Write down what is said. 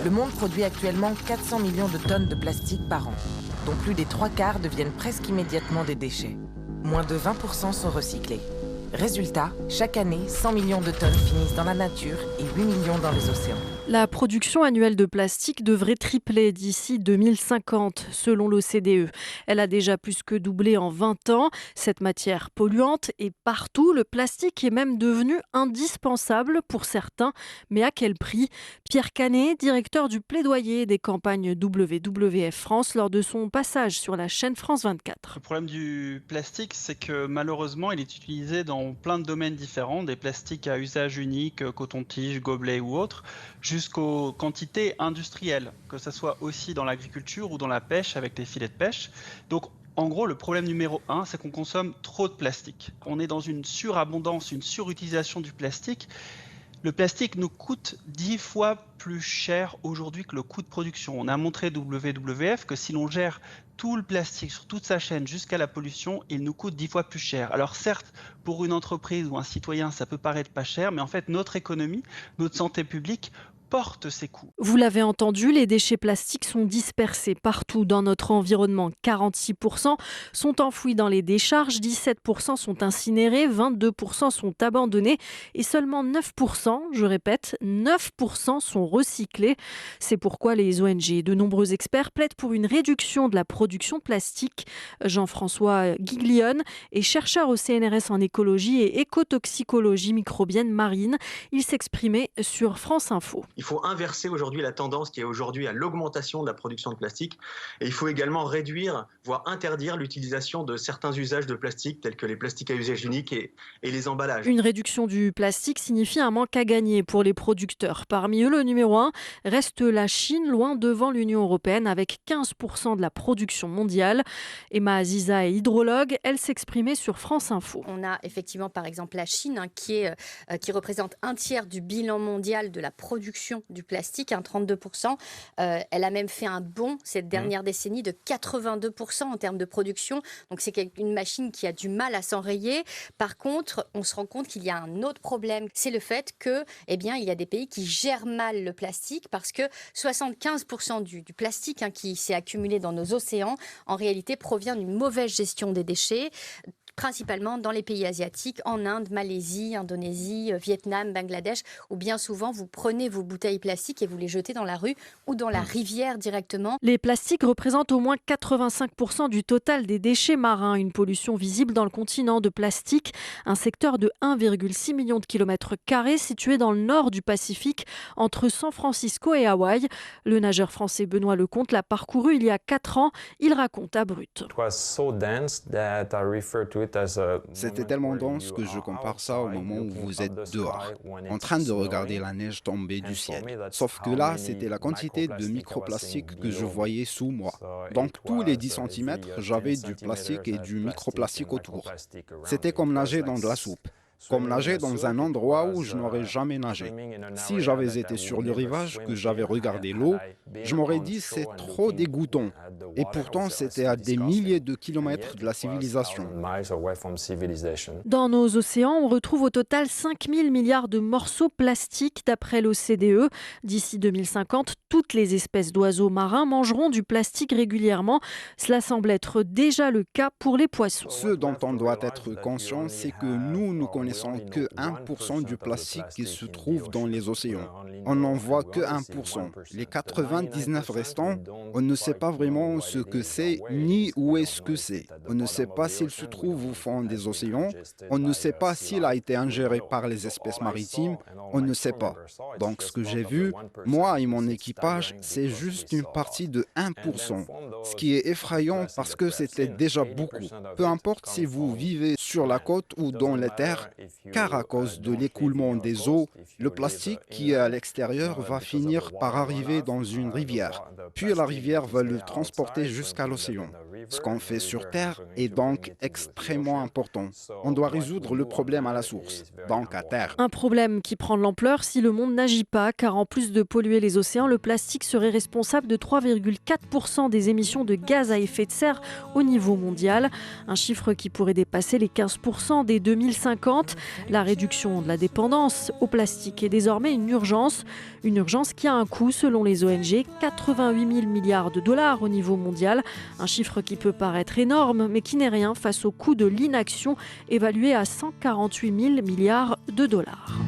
Le monde produit actuellement 400 millions de tonnes de plastique par an, dont plus des 3/4 deviennent presque immédiatement des déchets. Moins de 20% sont recyclés. Résultat, chaque année, 100 millions de tonnes finissent dans la nature et 8 millions dans les océans. La production annuelle de plastique devrait tripler d'ici 2050, selon l'OCDE. Elle a déjà plus que doublé en 20 ans. Cette matière polluante est partout. Le plastique est même devenu indispensable pour certains. Mais à quel prix ? Pierre Canet, directeur du plaidoyer des campagnes WWF France, lors de son passage sur la chaîne France 24. Le problème du plastique, c'est que malheureusement, il est utilisé dans plein de domaines différents, des plastiques à usage unique, coton-tige, gobelet ou autres, jusqu'aux quantités industrielles, que ce soit aussi dans l'agriculture ou dans la pêche avec les filets de pêche. Donc, en gros, le problème numéro 1, c'est qu'on consomme trop de plastique. On est dans une surabondance, une surutilisation du plastique. Le plastique nous coûte 10 fois plus cher aujourd'hui que le coût de production. On a montré WWF que si l'on gère tout le plastique sur toute sa chaîne jusqu'à la pollution, il nous coûte 10 fois plus cher. Alors certes, pour une entreprise ou un citoyen, ça peut paraître pas cher, mais en fait, notre économie, notre santé publique porte ces coûts. Vous l'avez entendu, les déchets plastiques sont dispersés partout dans notre environnement. 46% sont enfouis dans les décharges, 17% sont incinérés, 22% sont abandonnés et seulement 9%, je répète, 9% sont recyclés. C'est pourquoi les ONG et de nombreux experts plaident pour une réduction de la production plastique. Jean-François Guiglione est chercheur au CNRS en écologie et écotoxicologie microbienne marine. Il s'exprimait sur France Info. Il faut inverser aujourd'hui la tendance qui est aujourd'hui à l'augmentation de la production de plastique et il faut également réduire, voire interdire l'utilisation de certains usages de plastique tels que les plastiques à usage unique et les emballages. Une réduction du plastique signifie un manque à gagner pour les producteurs. Parmi eux, le numéro 1 reste la Chine, loin devant l'Union européenne avec 15% de la production mondiale. Emma Aziza est hydrologue, elle s'exprimait sur France Info. On a effectivement par exemple la Chine qui représente un tiers du bilan mondial de la production du plastique, 32%. Elle a même fait un bond cette dernière décennie de 82% en termes de production. Donc c'est une machine qui a du mal à s'enrayer. Par contre, on se rend compte qu'il y a un autre problème. C'est le fait que, il y a des pays qui gèrent mal le plastique parce que 75% du plastique qui s'est accumulé dans nos océans, en réalité, provient d'une mauvaise gestion des déchets, principalement dans les pays asiatiques, en Inde, Malaisie, Indonésie, Vietnam, Bangladesh, où bien souvent vous prenez vos bouteilles plastiques et vous les jetez dans la rue ou dans la rivière directement. Les plastiques représentent au moins 85% du total des déchets marins, une pollution visible dans le continent de plastique, un secteur de 1,6 million de kilomètres carrés situé dans le nord du Pacifique, entre San Francisco et Hawaï. Le nageur français Benoît Lecomte l'a parcouru il y a 4 ans, il raconte à Brut. C'était tellement dense que je compare ça au moment où vous êtes dehors, en train de regarder la neige tomber du ciel. Sauf que là, c'était la quantité de microplastiques que je voyais sous moi. Donc tous les 10 cm, j'avais du plastique et du microplastique autour. C'était comme nager dans de la soupe. Comme nager dans un endroit où je n'aurais jamais nagé. Si j'avais été sur le rivage, que j'avais regardé l'eau, je m'aurais dit c'est trop dégoûtant. Et pourtant, c'était à des milliers de kilomètres de la civilisation. Dans nos océans, on retrouve au total 5 000 milliards de morceaux plastiques d'après l'OCDE. D'ici 2050, toutes les espèces d'oiseaux marins mangeront du plastique régulièrement. Cela semble être déjà le cas pour les poissons. Ce dont on doit être conscient, c'est que nous connaissons que 1% du plastique qui se trouve dans les océans. On n'en voit que 1%. Les 99 restants, on ne sait pas vraiment ce que c'est ni où est-ce que c'est. On ne sait pas s'il se trouve au fond des océans. On ne sait pas s'il a été ingéré par les espèces maritimes. On ne sait pas. Donc ce que j'ai vu, moi et mon équipage, c'est juste une partie de 1%. Ce qui est effrayant parce que c'était déjà beaucoup. Peu importe si vous vivez sur la côte ou dans les terres, car à cause de l'écoulement des eaux, le plastique qui est à l'extérieur va finir par arriver dans une rivière. Puis la rivière va le transporter jusqu'à l'océan. Ce qu'on fait sur Terre est donc extrêmement important. On doit résoudre le problème à la source, donc à terre. Un problème qui prend de l'ampleur si le monde n'agit pas, car en plus de polluer les océans, le plastique serait responsable de 3,4% des émissions de gaz à effet de serre au niveau mondial. Un chiffre qui pourrait dépasser les 15% dès 2050. La réduction de la dépendance au plastique est désormais une urgence qui a un coût selon les ONG, 88 000 milliards de dollars au niveau mondial. Un chiffre qui peut paraître énorme, mais qui n'est rien face au coût de l'inaction évalué à 148 000 milliards de dollars.